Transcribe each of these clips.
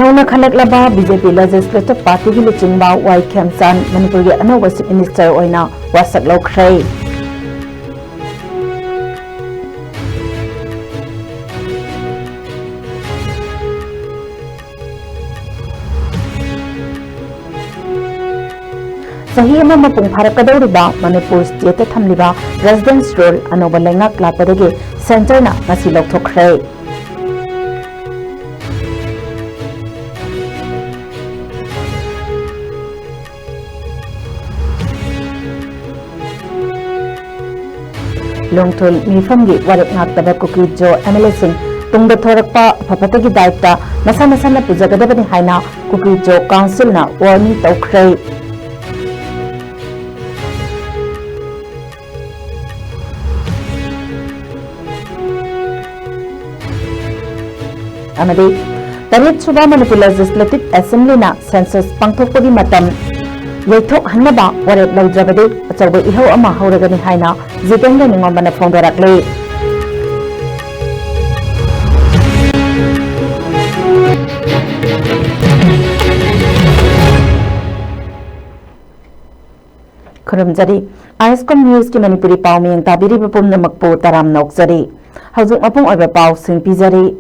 Nauna Khalak Laba BJP Legislative Party Gi Luchingba Wai Khemchan Manipur Gi Anoba Chief Minister Oina Wasak Lokhrei Sahi ama mapung pharakadawriba Manipur State thamliba Residence Role Anoba Lengak Lapadagi Center na ngasi lokthokhrei Longthul Mifamgi Warik Naktaba Kuki Jo MLA Singh Tungda Thorakpa Papatagi Daita Masana Pujagadabani Haina Kuki Jo Council na Warni Tokhrei Amadi Tarit Suba Manipur Legislative Assembly na Census Pangthokpagi Matam Yaithok Hanaba Warik Lawjabadi Achawba Ihau Ama Hauragani Haina Zitengda Ningombana Phongdarakle Kurumjari ISCOM News ki Manipuri Pau Miyang Tabiri Bapum Namakpo Taram Nokjari Hauzuk Mapung Oiba Pau Sing Pizari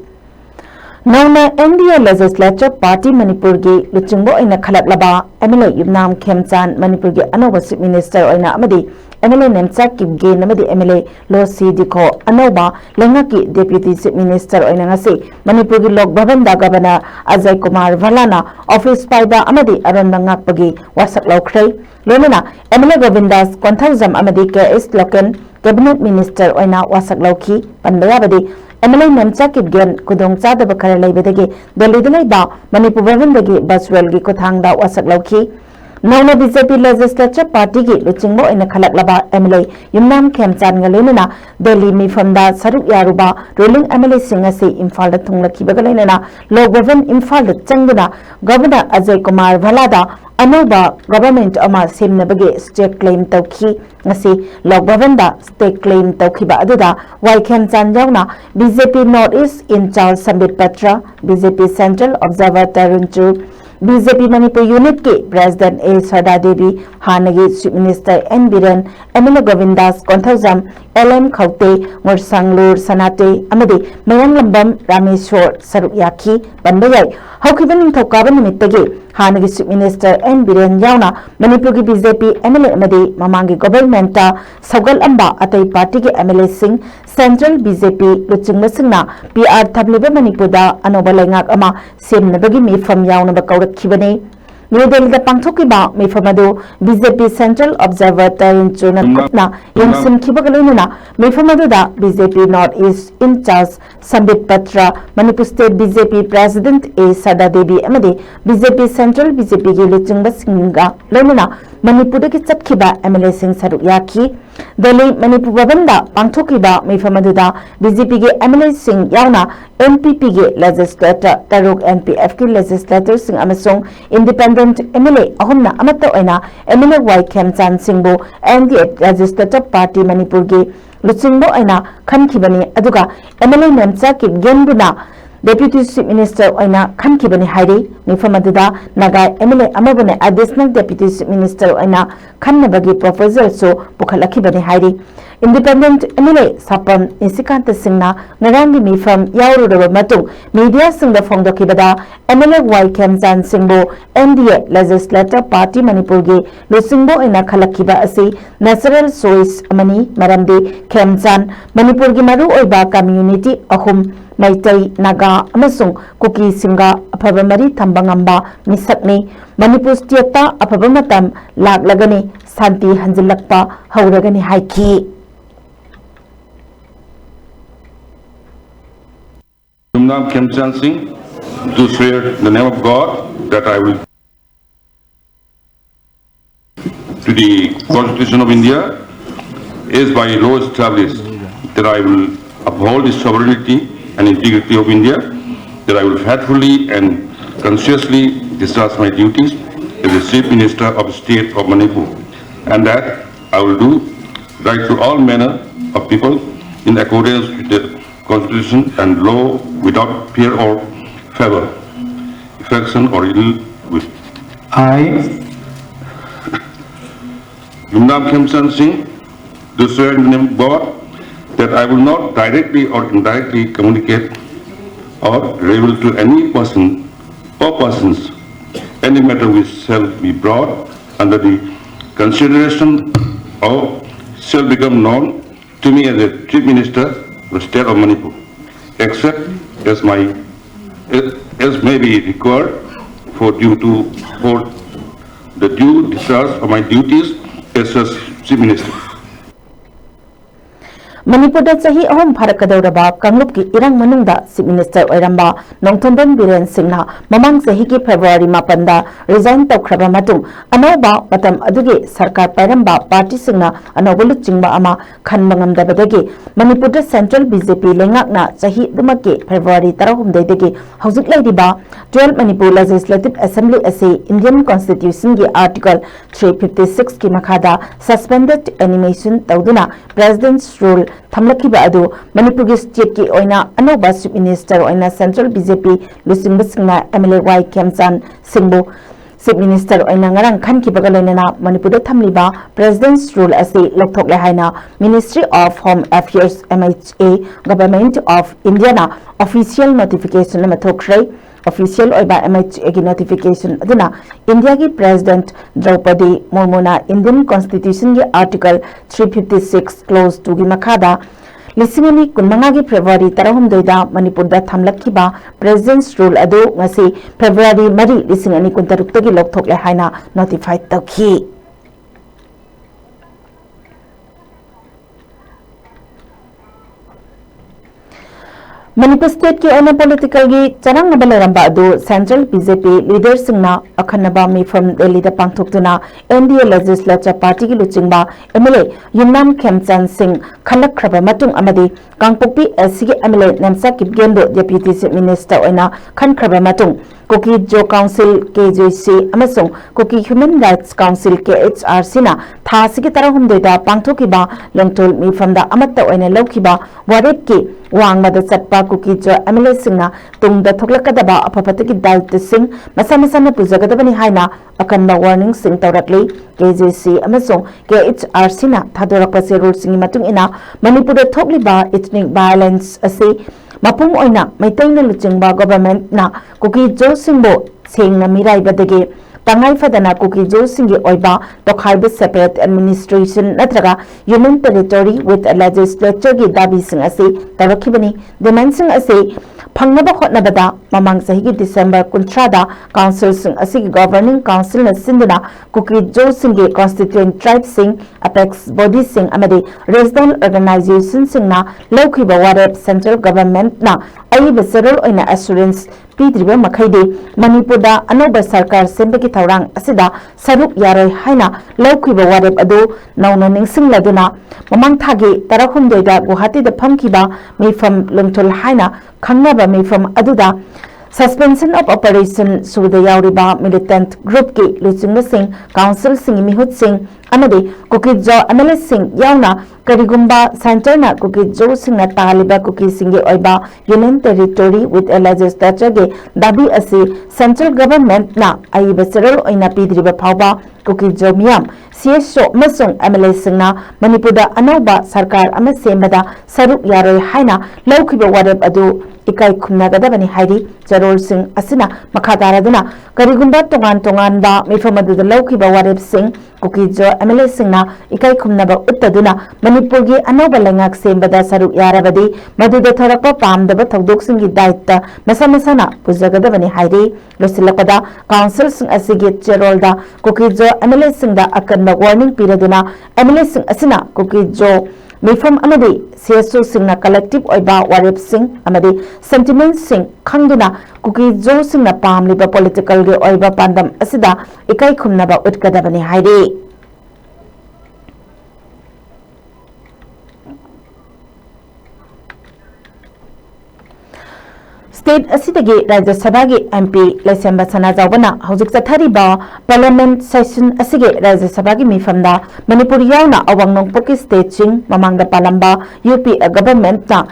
Nauna NDA Legislature Party Manipur Gi Luchingbo Ina Khalak Laba MLA Yumnam Khemchan Manipur Gi Anoba Chief Minister Oina Amadi MLA Nemcha Kipge Namadi MLA Lo Sidiko Anoba Lengaki Deputy Chief Minister Oina Ngasi Manipur Gi Lok Bhavan da Governor Ajay Kumar Valana Office Paida Amadi Aronda Ngakpagi Wasak Lokhrei Lomina MLA Govindas Konthawjam Amadi KS Loken Cabinet Minister Oina Wasak Lokhi Panbayabadi MLA Nemcha Kipgen Kudong Chadaba Khara Leibadagi Delhi Dalaiba Manipur Bhavandagi Baswell Gi Kothangda Wasak Lokhi Nauna BJP Legislature Party Gi Luchingbo Ina Khalak Laba MLA Yumnam Khemchan Ngalena Delhi Mifamda Saruk Yaruba Ruling MLA Singasi Imphal da Thunglaki Bagalena Lok Bhavan Imphal da Changduna Governor Ajay Kumar Valada Anoba Government Ama Semnabagi State Claim Tawki Ngasi Lok Bhavanda State Claim Tawkiba Aduda Wai Khemchan Jauna BJP North East in Charles Sambit Patra BJP Central Observer Tarunchu BJP Manipur Unit Ki President A. Sarda Devi Hanagi Chief Minister N. Biren MLA Govindas Konthawjam LM Khaute Ngursanglur Sanate Amadi Mayang Lambam Rameshwar Saruk Yaki Banbayai Haukiban Thokaba Nimitagi Hanagi Chief Minister N. Biren Yauna Manipur Ki BJP MLA Amadi Mamangi Government Saugal Amba Atai Party Ki MLA Singh Central BJP Luchingba Singna PR Thabliba Manipurda Anoba Lengak Ama Semnabagi Mifam Yauna Bakaurak Kibane New Delhi the Pangthokiba Mifamadu BJP Central Observer Tarin Chuna Kupna Yamsim Kibagaluna Mifamadu da BJP North East in charge Sambit Patra Manipur State BJP President A. Sarda Devi Amadi BJP Central BJP Gi Luchingba Singha Lomuna Manipur Ki Chapkiba MLA Singh Saruk Yaki Delhi Manipur Bhavanda Pangthokiba Mifamadu da BJP Gi MLA Singh Yauna MPP Gi Legislator Taruk NPF Ki Legislator Singh Amasung Independent MLA Ahumna Amata Oina MLA Wai Khemchan Singhbu NDA Legislative Party Manipur Gi Luchingbo Oina Khankibani Aduga MLA Nemcha Kipgenduna Deputy Chief Minister Oina Khankibani Hairi Mifamadida Nagai MLA Amabane Additional Deputy Chief Minister Oina Khanabagi Proposal so Pukhalakibani Hairi Independent MLA Sapam Nisikanta Singna Narangi Mifam Yaurudaba Matung Media Singha Fongdokibada MLA Wai Khemchan Singhbu NDA Legislative Party Manipur Gi Lusingbo Ina Khalakiba Asi Natural Source Amani Maramdi Khemchan Manipur Gi Maru Oiba Community Ahum Maitai Naga Amasung Kuki Singha Aphabamari Thambangamba Misakni Manipur State ta Aphabamatam Laglagani Santi Hanjilakpa Hauragani Haiki Yumnam Khemchan Singh, do swear the name of God that I will to the Constitution of India is by law established that I will uphold the sovereignty and integrity of India, that I will faithfully and consciously discharge my duties as the Chief Minister of the State of Manipur, and that I will do right to all manner of people in accordance with the Constitution and law without fear or favor. faction or ill will. I, Yumnam Khemchand Singh, do swear in the name of God that I will not directly or indirectly communicate or reveal to any person or persons any matter which shall be brought under the consideration or shall become known to me as the Chief Minister of the State of Manipur, except as may be required for the due discharge of my duties as such Chief Minister. Manipur sahi ahom Bharakadoraba Kanglup ki Irang Manungda Chief Minister Oiramba Nongthomban Biren Singhna Mamang sahi ki February Mapanda resign tawkhraba matung anoba matam adugi sarkar pairamba party singna anoba luchingba ama khanba ngamdabadagi Manipur Central BJP lengakna sahi dumaki February 16 dagi haujuk laidiba 12 Manipur Legislative Assembly ase Indian Constitution ki Article 356 ki makhada suspended animation tawduna President's rule Thamlakiba adu Manipur state ki oina anoba Chief Minister oina Central BJP Lusingba Singna MLA Y Khemchand Singbu Chief Minister oina ngarang khan ki bagalaina Manipur thamliba President's rule ase lokthokle haina Ministry of Home Affairs MHA Government of India na official notification na thokre official oiba MHA ki notification aduna India ki President Draupadi Murmu na Indian Constitution ki Article 356 clause 2 ki makhada Lisingani kunmanga ki February 16 da Manipur da thamlakhiba President's rule adu ngasi February 3 lisingani kuntaruk tagi lokthokle haina notified tawki Manipur State ki oina political gi charang nabalaramba adu Central BJP leaders singna akhanaba mi from Delhi da pangthokduna NDA Legislature Party ki luchingba MLA Yumnam Khemchand Singh khalakhraba matung amadi Kangpokpi SC MLA Namsa Kipgendo Deputy Chief Minister oina khankraba matung Koki Jo Council KJC amasung Koki Human Rights Council KHRC na thasi ki tarahum deda pangthokiba longtol mi from da amatta oina lokhiba warep ki wangmada chatpa Koki Jo MLA singna tungda thoklakadaba apapataki daitya sing masa-masana pujagadabani haina akanba warning sing tawrakli KJC amasung KHRC na thadorakpa rule singi matung ina Manipur da thokliba ethnic violence ase Mapung oina maitayna luchingba government na Koki Jo Singbo sengna miraibadagi pangai fadana Koki Jo Singgi oiba tokhaiba separate administration natraga union territory with a legislature gi dabi sing ase tarakhibani demand sing ase phangnaba khotnabada mamang sahi gi December 13 da council sing ase gi governing council na sinduna Koki Jo Singgi constituent tribe sing apex body sing amadi regional organization sing na lokhiba warep central government na ai basarol oina assurance Pidriba Makhaide Manipur da anoba sarkar sembaki thaurang asida saruk yaroi haina lokhiba warep adu nauna ningsing laduna mamang thagi tarahumdoi da Guwahati da phamkiba mifam longthol haina khangnaba mifam aduda suspension of operation suda yauriba militant group ki luchingba sing council sing mihut sing amadi Koki Jo MLA sing yauna karigumba center na Koki Jo sing na taliba Koki singi oiba union territory with a legislature ge dabi ase central government na aiba seral oina pidriba phawba Koki Jo miyam CSO masung MLA sing na Manipur da anoba sarkar ama semada saruk yaroi haina lokhiba warep adu ikai khumnagadabani hairi jarol sing asina makhadaraduna karigumba tongan ba mifamadu da lokhiba warep sing Koki Jo MLA sing na ikai khumnaba uttaduna Manipur gi anoba lengak sembada saruk yarabadi maduda thorakpa pamdaba thodok sing gi daita masa-masana pujagadabani hairi losilakada council sing asigi jarol da Koki Jo MLA sing da akanba warning piraduna MLA sing asina Koki Jo Mifam amadi CSO singna collective oiba warep sing amadi sentiment sing khangduna Koki Jo singna pamliba political ge oiba pandam asida ikai khumnaba utkadabani hairi State asidagi Rajya Sabha gi MP Lesemba Sana Jawbana hojik chathariba Parliament session asigi Rajya Sabha gi mifamda Manipur yauna awang poki state ching mamangda palamba UP government na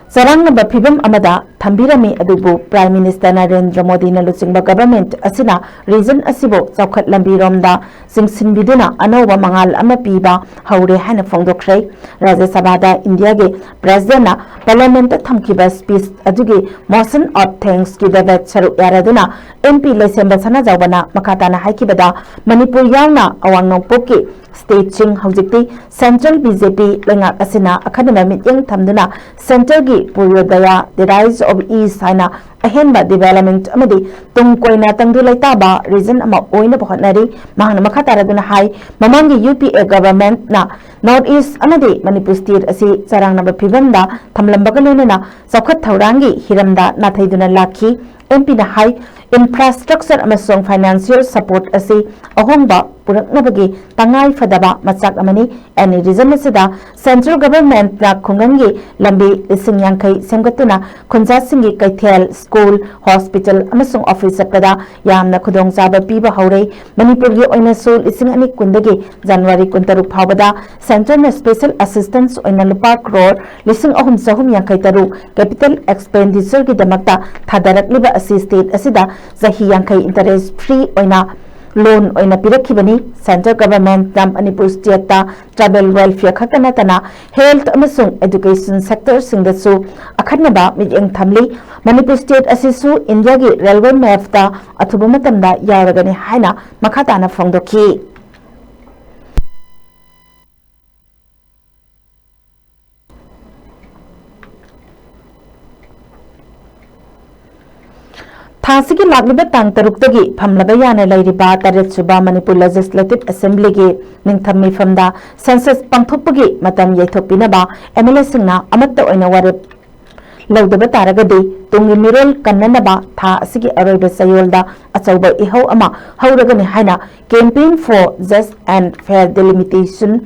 sarangna ba phibam amada thambirami adubu Prime Minister Narendra Modi na lusingba government asina region asibo chawkhat lambi romda singsin biduna anoba mangal ama piba haure hana phongdokhrei Rajya Sabha da India ge president na parliament thamkiba speech adugi motion of thanks ki davat charu yaraduna MP Lesemba sana jawbana makata na haikibada Manipur yauna awang nongpoki state ching haujikti central BJP lenga asina akadema mityang thamduna center gi puryodaya the rise of east haina ahenba development amadi tungkoina tangdu laitaba region ama oina bhotnari mahana makata raduna hai mamangi UPA government na north east amadi Manipur state asi charang naba phibamda thamlambagalena sakhat thaurangi hiramda nathaiduna lakhi MP na hai infrastructure amasong financial support asi ahongba puraknabagi tangai fadaba machak amani any region asida central government na khungangi lambi lising yangkai semgatuna khunja singi kaithel school hospital amasong office pada yamna khudong jaba piba haurei Manipur gi oina so lising ani kundagi January 16 phawada central na special assistance oina lupa crore lising ahum sahum yangkai taru capital expenditure gi damakta thadarak liba asi state asida zahi yangkai interest free oina loan oina pirakhibani central government nam Manipur state ta travel welfare khakana tana health amasung education sector singdasu akhanaba mijeng thamli Manipur state asisu India gi railway map ta athuba matamda yaragani haina makhata na phongdokhi Thasigi lagliba tang taruktagi phamlaba yana lairiba taret suba Manipur Legislative Assembly gi ningthammi famda census pangthokpagi matam yaithopinaba MLA singna amatta oina warep laudaba taragadi tungi mirol kannanaba tha asigi aroiba sayolda achauba ihau ama hauragani haina campaign for just and fair delimitation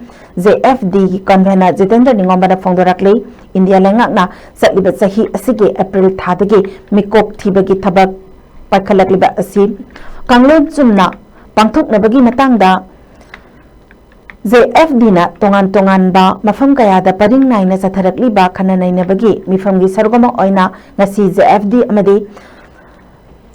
JFD gi convener Jitendra Ningomba phongdorakle India lengakna satliba sahi asigi April thadagi mikok thibagi thabak pakhalakliba asi kanglon chumna pangthoknabagi matangda JFD na tongan ba mafam kaya da paring naina satharakliba khananainabagi mifamgi sargoma oina ngasi JFD amadi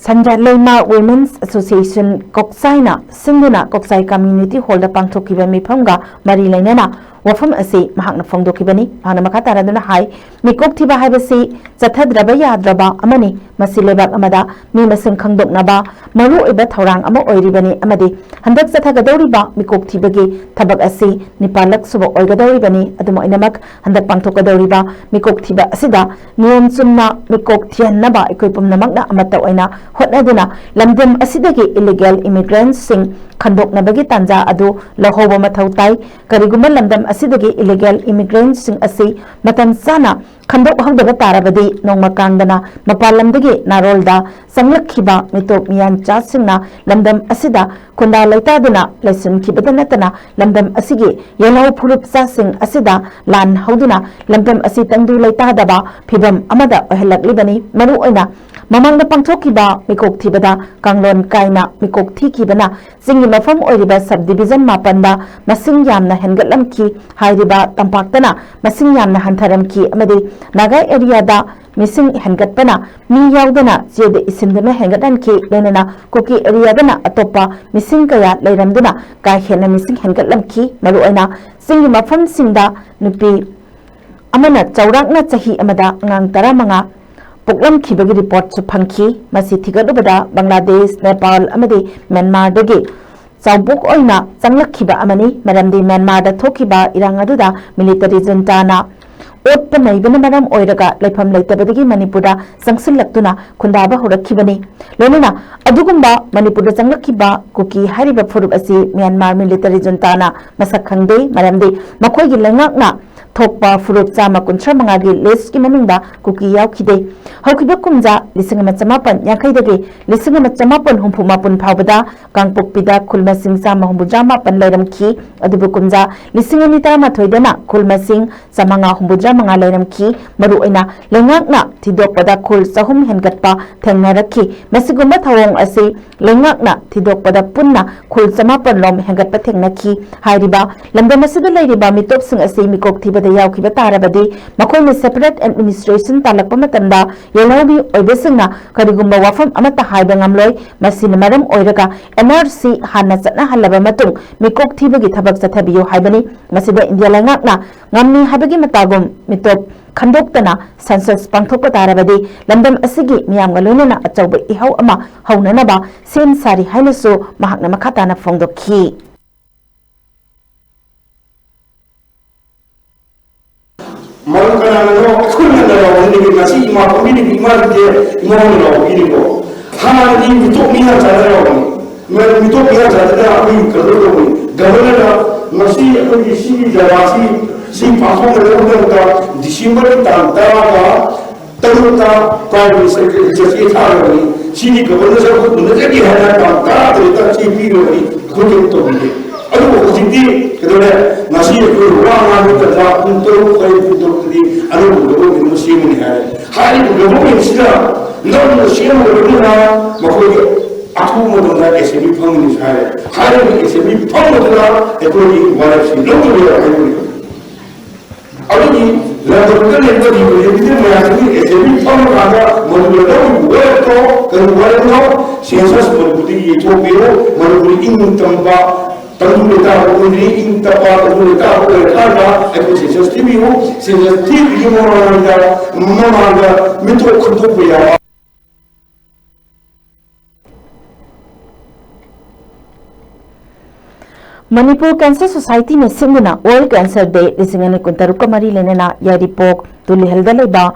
Sanja Leima Women's Association Koksaina Singuna Koksai Community Hall da pangthokiba mifamga mari lainana wafam asi mahakna phongdokibani mahana makata raduna hai mikok thiba haibasi chathadraba yadraba amani masilebak amada mi masing khangdoknaba maru oiba thorang ama oiribani amadi handak chathagadoriba mikok thibagi thabak asi nipalak suba oigadoribani aduma inamak handak pangthokadoriba mikok thiba asida niyom chumna mikok thiannaba ikoipum namakna amata oina hotnaduna lamdem asidagi illegal immigrants sing khandoknabagi tanja adu lahoba mathau tai kariguma lamdam asidagi illegal immigrants sing asi matam sana khandok hawdaba tarabadi nongma kangdana mapalamdagi narolda sanglakhiba mitop miyan cha singna lamdam asida kunda laitaduna lesson khibadanatana lamdam asigi yellow phurup sa sing asida lan hawduna lamdam asi tangdu laitadaba phibam amada ohelaklibani maru oina mamangda pangthokiba mikok thibada kanglon kaina mikok thikibana singi mafam oiriba subdivision mapanda masing yamna hengatlamki hairiba tampaktana masing yamna hantharamki amadi naga area da missing hengatpana mi yaudana jede isindana hengatanki lenana koki area dana atopa missing kaya leiramduna ka hena missing hengatlamki maru oina singi mafam singda nupi amana chaurakna chahi amada ngang taramanga Puklam khibagi report su phangki masi thigadubada Bangladesh Nepal amadi Myanmar dagi chawbuk oina changlak khiba amani maramdi Myanmar da thokiba irang aduda military junta na otpa naibana maram oiraga laifam laitabadagi Manipurda sangsillaktuna khundaba horakhibani lenuna adugumba Manipurda changlakhiba kuki hariba furup asi Myanmar military junta na masak khangde maramdi makhoi gi lengakna thokpa furup chama kunthra mangagi list ki manungda kuki yaukide haukiba kumja lisingama chamapan yakhaidagi lisingama chamapan humpumapun phawbada kangpokpida khulmasing chama humbujama pan lairamki adubu kumja lisingani tarama thoidana khulmasing chamanga humbujama lairamki maru oina lengakna thidokpada khul chahum hengatpa thengnarakhi masigumba thawong asi lengakna thidokpada punna khul chamapan lom hengatpa thengnakhi hairiba lamdamasida lairiba mitop sing asi mikok thibada ꯑꯃꯗ ꯌꯥꯎꯈꯤꯕ ꯇꯥꯔꯕꯗꯤ ꯃꯈꯣꯏꯅ separate administration ꯇꯥꯜꯂꯛꯄ ꯃꯇꯝꯗ ꯌꯦꯜꯍꯧꯃꯤ ꯑꯣꯏꯕꯁꯤꯡꯅ ꯀꯔꯤꯒꯨꯝꯕ ꯋꯥꯐꯝ ꯑꯃꯠꯇ ꯍꯥꯏꯕ ꯉꯝꯂꯣꯏ ꯃꯁꯤꯅ ꯃꯔꯝ ꯑꯣꯏꯔꯒ NRC ꯍꯥꯟꯅ ꯆꯠꯅꯍꯜꯂꯕ ꯃꯇꯨꯡ ꯃꯤꯀꯣꯛ ꯊꯤꯕꯒꯤ ꯊꯕꯛ ꯆꯠꯊꯕꯤꯌꯨ ꯍꯥꯏꯕꯅꯤ ꯃꯁꯤꯗ ꯏꯟꯗꯤꯌꯥ ꯂꯩꯉꯥꯛꯅ ꯉꯝꯃꯤ ꯍꯥꯏꯕꯒꯤ ꯃꯇꯥꯒꯨꯝ ꯃꯤꯇꯣꯞ ꯈꯟꯗꯣꯛꯇꯅ ꯁꯦꯟꯁꯁ ꯄꯥꯡꯊꯣꯛꯄ ꯇꯥꯔꯕꯗꯤ ꯂꯝꯗꯝ ꯑꯁꯤꯒꯤ ꯃꯤꯌꯥꯝꯒ ꯂꯣꯏꯅꯅ ꯑꯆꯧꯕ ꯏꯍꯧ ꯑꯃ ꯍꯧꯅꯅꯕ ꯁꯦꯝ ꯁꯥꯔꯤ ꯍꯥꯏꯅꯁꯨ ꯃꯍꯥꯛꯅ ꯃꯈꯥ ꯇꯥꯅ ꯐꯣꯡꯗꯣꯛꯈꯤ Malu kanano school na daw hindi ni kasi ima community ima de ima na hindi ko hama ni mito niya sa daw ni mito niya sa daw ni kalo ni governor na masi ako ni si jarasi si paso na daw ka December ta ka taruta prime secretary just ita ni si ni governor sa ko na jadi hana ka ta si piro ni ko to ni alu ko hindi kada masi ko wa ma ni ta unto ko di alu ko ni muslim ni hai ko ni sila no muslim ko ni na ma ko aku mo na ese bi phang ni hai ni ese bi phang mo na e ko ni wa si no ni ya ni alu ni la to ko ni ko ni ma ya ni ese bi phang ma ga mo ni no wo to ko wa no census mo budi ye to pero mo ni in tamba Tandu kita ini intapa tandu kita berkata aku sensitif sensitif mana mito kuntuk ya Manipur Cancer Society ne singuna World Cancer Day lisingani kuntaruka mari lenena yaripok tuli heldaleba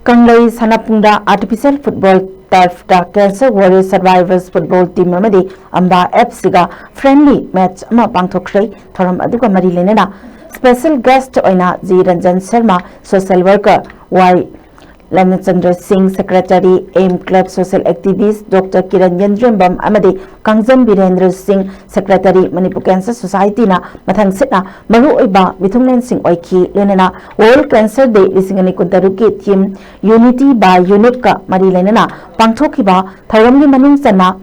kanglai sanapungda artificial football turf da Cancer Warrior Survivors Football Team amadi amba FC ga friendly match ama pangthokhrei thoram aduga mari lenena special guest oina G Ranjan Sharma social worker Y Lamchandra Singh Secretary AIM Club Social Activist Dr. Kiran Yendrembam amadi Kangzam Birendra Singh Secretary Manipur Cancer Society na mathang sitna maru oiba mithunglen sing oiki lenena World Cancer Day lisingani kuntaruki theme Unity by Unique ka mari lenena pangthokhiba thoramgi manung chana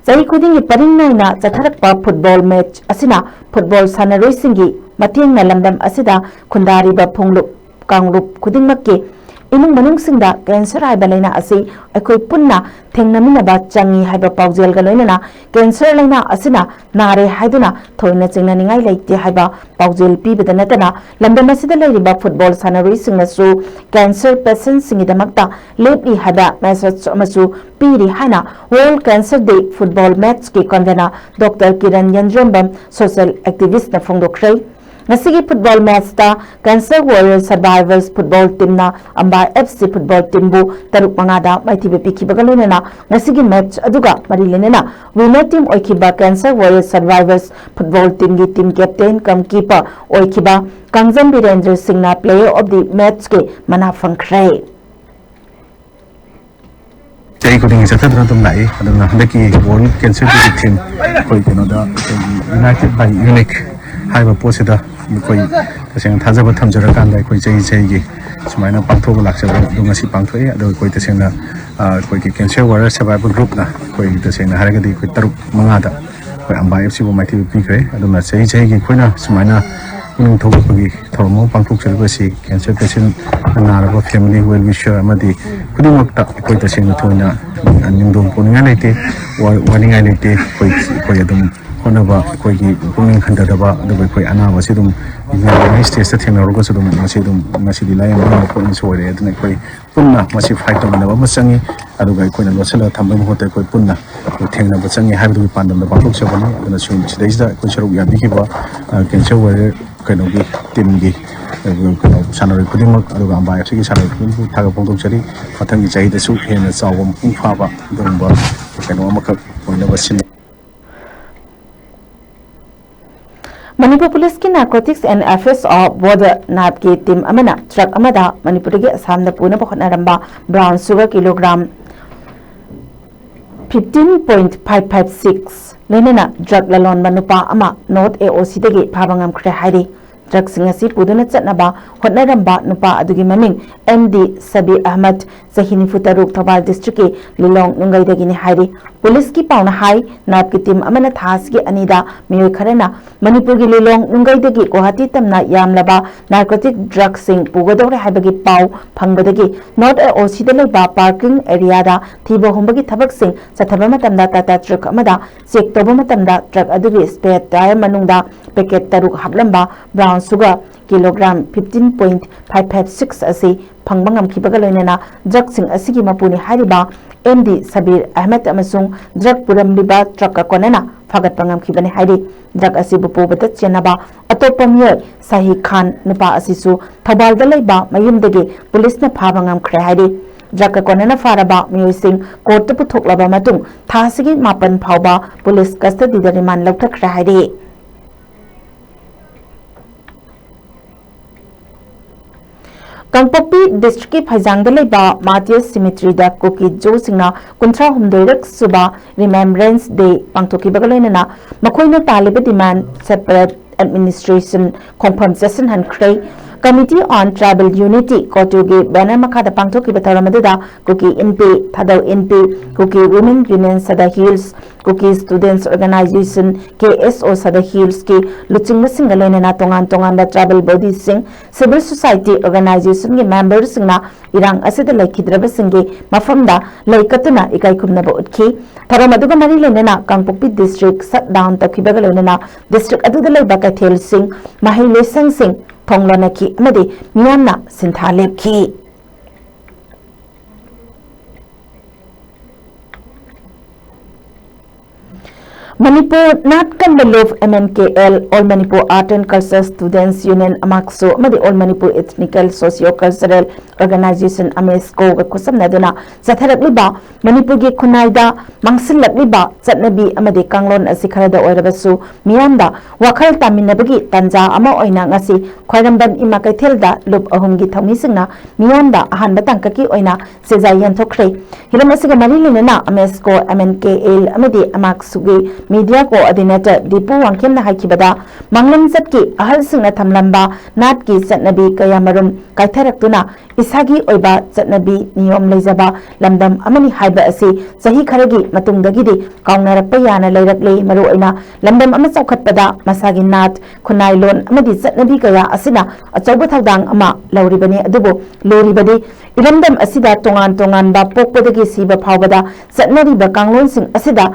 Zai khudingi parinnaina chatharakpa football match asina football sanaroi singi matengna lamdam asida khundari ba phunglup kanglup khudingmakki Inung manung singda cancer hai balaina asi akoi punna thengnamina ba changi hai ba paujel ga loina cancer laina asina nare haiduna thoina chingna ningai leite hai ba paujel pi bedana tana lamdam asida leiri ba football sanaroi singna su cancer patients singi damakta lepli hai ba message amasu piri haina World Cancer Day football match ki convener Dr. Kiran Yendrembam social activist na phongdokhrei Nasigi football match ta Cancer Warrior Survivors Football Team na amba FC Football Team bu taruk mangada maithibe pikhibagalena na nasigi match aduga marilenena winner team oikiba Cancer Warrior Survivors Football Team gi team captain kam keeper oikiba Kangzam Birendra Singh na player of the match ke mana phangkhrai Jai kuding satadra tum lai aduna handaki World Cancer Day team koi keno da United by Unique haiba posida koi taseng thajaba thamjara kanda koi jai gi sumaina pangthoba lakchaba dungasi pangthoi ado koi tasengna koi ki Cancer Warrior Survivor Group na koi tasengna haragadi koi taruk manga da koi amba FC bo maithi pikre aduna jai gi koina sumaina ung thogpagi thormo pangthok chalbasi cancer patient naraba family well wisher amadi kudimakta koi tasengna thoina aningdom poninga lete warninga lete koi adum konaba koi gi pungin khandadaba ado koi anaba sidum United States thena rogo sidum masidi layam ma ko in sore adna koi punna masi fight on na masangi ado koi na losala thambam hote koi punna thengna basangi haibu pandam da baklok sabani adna sum sidaisda koi saruk ya bikiba Cancer Warrior kano gi team gi kano sanari kudimak ado amba FC gi sanari kudimak thaga pongtok chari mathangi chai da su hena chawam pung phaba dongba kano amakak koina basin Manipur Police ki Narcotics and Affairs of Border NAB ki team amana truck amada Manipur gi Assam da puna bahonaramba brown sugar kilogram 15.556 lenena drug lalon manupa ama North AOC dagi phabangam khre hairi drug sing asi puduna chatnaba hotnaramba nupa adugi maming MD Sabir Ahmad Zahini Futaruk Thobal district ki Lilong nungai dagini hairi police ki pauna hai nap ki team amana thas ki anida miyoy kharana Manipur ki Lilong nungai dagi Guwahati tamna yamlaba narcotic drug sing pugadore haibagi pau phangbadagi North OC da leba parking area da thibo humbagi thabak sing sathaba matamda tata truck amada check toba matamda truck adugi spare tire manungda packet taruk hablamba brown sugar kilogram 15.556 asi phangbangam khibaga loinena drug sing asigi mapuni hariba MD Sabir Ahmed amasung drug puram liba truck konana fagat pangam khibani hari drug asibu pobata chenaba atopamiya Sahi Khan nupa asisu Thobal da leba mayumdagi police na phabangam khre hari drug konana faraba miyoy sing court ta puthoklaba matung thasigi mapan phauba police custody da remand lokthak khre hari Kangpokpi district ki Phaijang da leba Matias Cemetery da Koki Jo singna kunthra humdoirak suba remembrance day pangthoki bagaloinana makoina taliba demand separate administration compensation han khrei Committee on Tribal Unity Kotugi Banner Makada Pangtoki Bataramadida Koki NP Thadau NP Koki Women Union Sada Hills Koki Students Organization KSO Sada Hills ki Luching Singalena Tongan Tongan da Tribal Body Sing Civil Society Organization ki members singna irang asida laikidraba singi mafamda laikatuna ikai kumnaba utki Tharamaduga mari lenena Kangpokpi district shut down takibagalena district aduda laiba Kathel Singh Mahile Singh Thonglonaki amadi miyamna sintha lepki Manipur Natkan Belov MNKL All Manipur Art and Culture Students Union Amakso amadi All Manipur Ethnical Socio-Cultural Organization AMESCO ga kusamnaduna satharagliba Manipur gi khunaida mangsillagliba chatnabi amadi kanglon asikharada oirabasu miyamda wakhal taminabagi tanja ama oina ngasi khwairamban ima kaithelda lup ahumgi thamisingna miyamda ahanba tangkaki oina sejayan thokre hiramasiga marilina AMESCO MNKL amadi Amaksugi Media Coordinator Dipu Wangkem na haikibada manglam zatki ahal singna thamlamba natki satnabi kayamarum kaitharaktuna isagi oiba satnabi niyom leizaba lamdam amani haiba asi sahi kharagi matungdagidi kaunarappa yana leirakle maru oina lamdam ama chaukhatpada masagi nat khunai lon amadi satnabi kaya asina achauba thawdang ama lauribani adubo loribadi iramdam asida tongan tongan ba pokpodagi siba phawbada satnari ba kanglon sing asida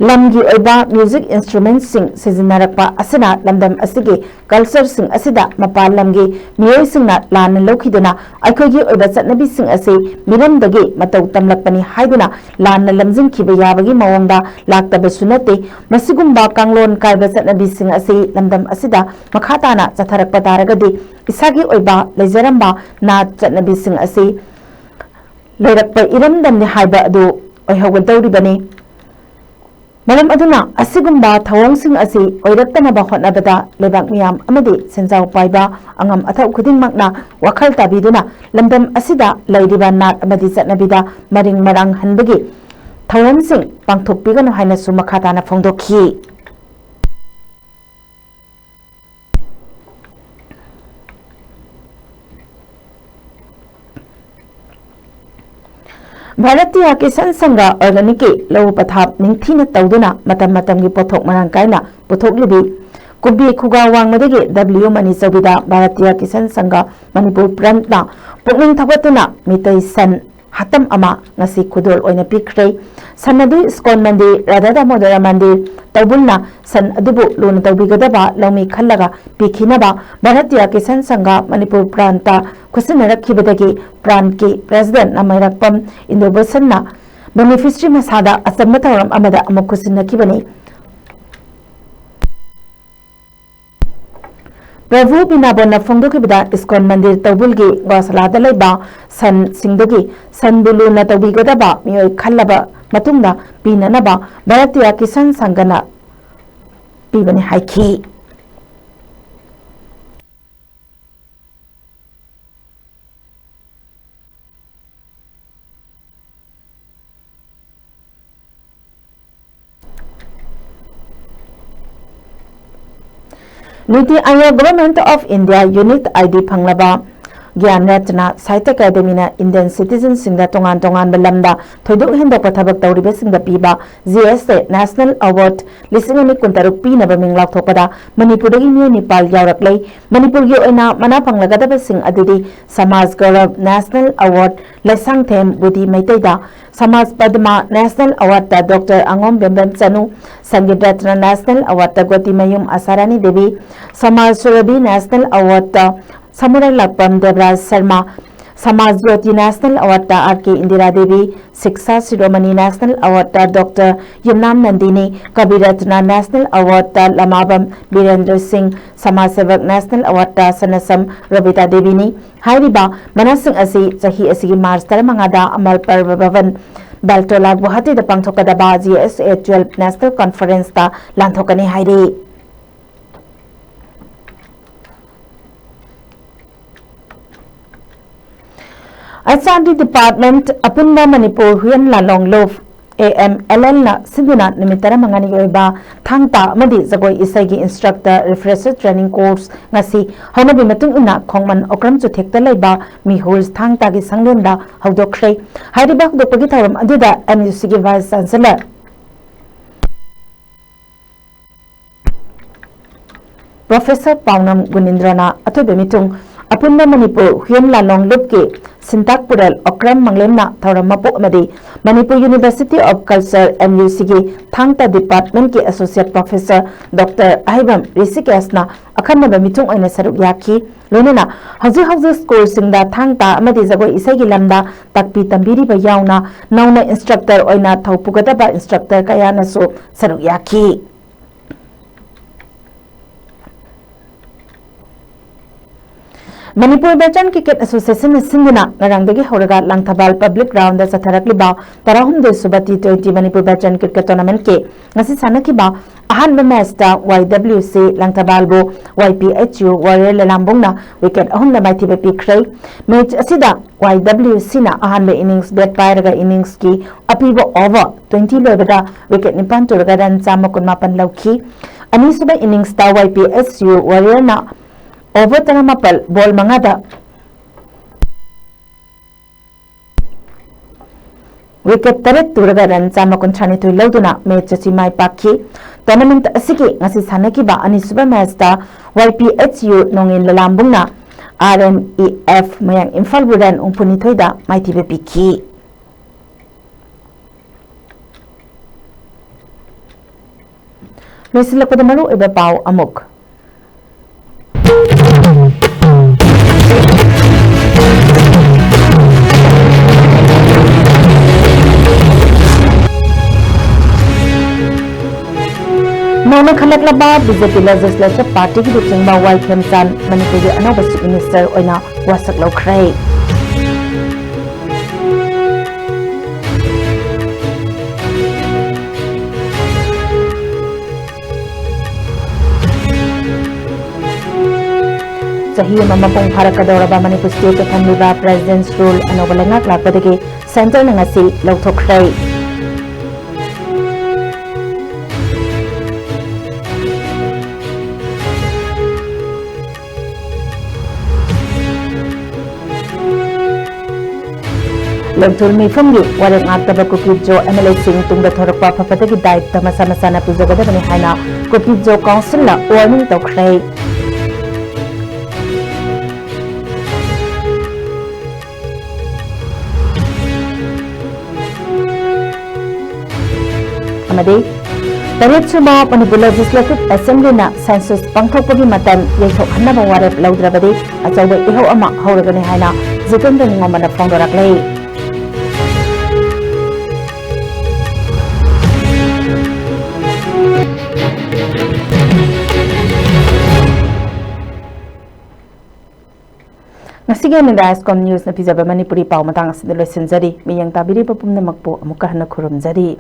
Lamgi oiba music instruments sing sizinnarakpa asina lamdam asigi culture sing asida mapal lamgi miyoi singna lan lokhiduna aikogi oiba chatnabi sing ase miramdagi matau tamlakpani haiduna lan lamjin khiba yabagi mawangda laktaba sunate masigumba kanglon kaiba chatnabi sing ase lamdam asida makhatana chatharakpa taragadi isagi oiba leijaramba na chatnabi sing ase leirakpa iramdam ni haiba adu oihogadawribani Malam aduna asigumba thawang sing asi oiraktana ba hotnabada lebak miyam amadi senjau paiba angam athau khuding makna wakhal tabiduna lamdam asida lairiba nat amadi chatnabida maring marang hanbagi thawang sing pangthokpiganu haina su makhatana phongdokhi Bharatiya Kisan Sangha Organic Lau Pathap Ningthina Tauduna Matam Matamgi Pothok Marangkaina Pothok Libi Kubi Kugawang Madagi W Mani Sabida Bharatiya Kisan Sangha Manipur Prantna Pukning Thabatuna Mitai San Hatam Ama Ngasi Kudol Oina Pikre Sanadu Iskon Mandir Radha Modera Mandir Taubulna San Adubu Luna Taubigadaba Laumi Khallaga Pikhinaba Bharatiya Kisan Sangha Manipur Pranta Kusinarakkibadagi Pranki President Namairakpam Indobasanna Beneficiary Masada Asamataram Amada Amokusinakibani Prabhu Binabona Fongdokibida Iskon Mandir Taubulgi Gosalada Leba San Singdagi San Buluna Taubigadaba Miyoi Khallaba Matunda Pinanaba Bharatiya Kisan Sanghana Pibani Haiki Niti Aayog Government of India Unit ID Phanglaba Gyan Ratna Sahitya Academy na Indian Citizen Singda Tongan Balamda Thoiduk Hendok Pathabak Tauribe Singda Piba GSA National Award Lisingani Kuntaruk Pi na Baminglauk Thopada Manipur Inyo Nepal Yauraklay Manipur Yo Ena Mana Panglagadaba Sing Adidi Samaj Gaurav National Award Lesang Them Budi Maitaida Samaj Padma National Award ta Dr. Angom Bembem Chanu Sangit Ratna National Award ta Goti Mayum Asarani Devi Samaj Surabhi National Award ta Samurai Lakpam Devraj Sharma Samaj Jyoti National Award ta R.K. Indira Devi Shiksha Shiromani National Award ta Dr. Yumnam Nandini Kabiratna National Award ta Lamabam Birendra Singh Samaj Sevak National Award ta Sanasam Rabita Devi ni Hairiba Manasing Asi Sahi Asigi Mars Taramangada Amal Parva Bhavan Baltola Guwahati da Pangthokadaba GSA 12 National Conference ta Lanthokani Hairi Asandi Department Apunda Manipur Huyan Lalong Love AMLL na Sinduna Nimitara Mangani Yoiba Thangta Madi Zagoi Isagi Instructor Refresher Training Course Ngasi Haunabi Matung Ina Kongman Okram Chuthekta Laiba Mihuls Thangta Gi Sanglenda Haudokre Hairibak Dopagi Tharam Aduda MUC Gi Vice Chancellor Professor Paunam Gunindrana Athobe Mitung Apunda Manipur Huyan Lalong Lubke Sintak Pural Okram Manglemna Thauram Mapok Amadi Manipur University of Culture MUC gi Thangta Department ki Associate Professor Dr. Ahibam Risikesna Akhanaba Mitung Oina Saruk Yaki Lonena Hauji School Singda Thangta Amadi Zagoi Isai gi Lamda Takpi Tambiri ba Yauna Nauna Instructor Oina Thaupugadaba Instructor Kayana so Saruk Yaki Manipur Bajan Cricket Association Singina Narangdagi Horaga Langthabal Public Ground Satharakliba Tarahum de Subati 20 Manipur Bajan Cricket Tournament ke Ngasi Sanakiba Ahan Mesta YWC Langthabalbo YPHU Warrior Lambungna Wicket Ahum na Maiti Bepi Kray Match Asida YWC na Ahan innings bat Pairaga innings ki Apibo over 20 Lobada Wicket Nipan Turagadan Samakun Mapan Lauki Anisuba innings ta YPHU Warrior na Over Tanamapal, Ball Mangada Wicket Taret Turagaran Samakunchani to Loduna, Mechachi Mai Paki, Tournament Asiki, Nasi Sanakiba, Ani Supermaster, YPHU, Nongin Lalambuna, RNEF, Mayang Infalburan, Umpunitoida, Mighty Piki. Lucy Lapodamaru Ebapau Amuk. Nona Khalaklaba BJP Legislature Party ki Duchingba Walkham San Manipur ge Anova Chief Minister oina wasak lokrai Sahi mamapong Parakadoraba Manipur State Assembly President's Rule Anova Lengak Lakpadagi Center Nangasi Lokthokrai Lengthul mi family wareng ataba Kukitjo MLA Singh tungda thorakpa phapatagi daitwa masa masana pijagadabani haina Kukitjo Council la warning tokrai amadi Taritsuma Manipur Legislative Assembly na census pangthokpagi matan yaithok hannaba warep laudrabadi achauba ihau ama hauragani haina Jitendra Ningomana phongdoraklei Nasiga ni Ascom News na pizaba Manipuri pau matang asidalo senjari miyang tabiri papumna magpo amuka hana khurum jari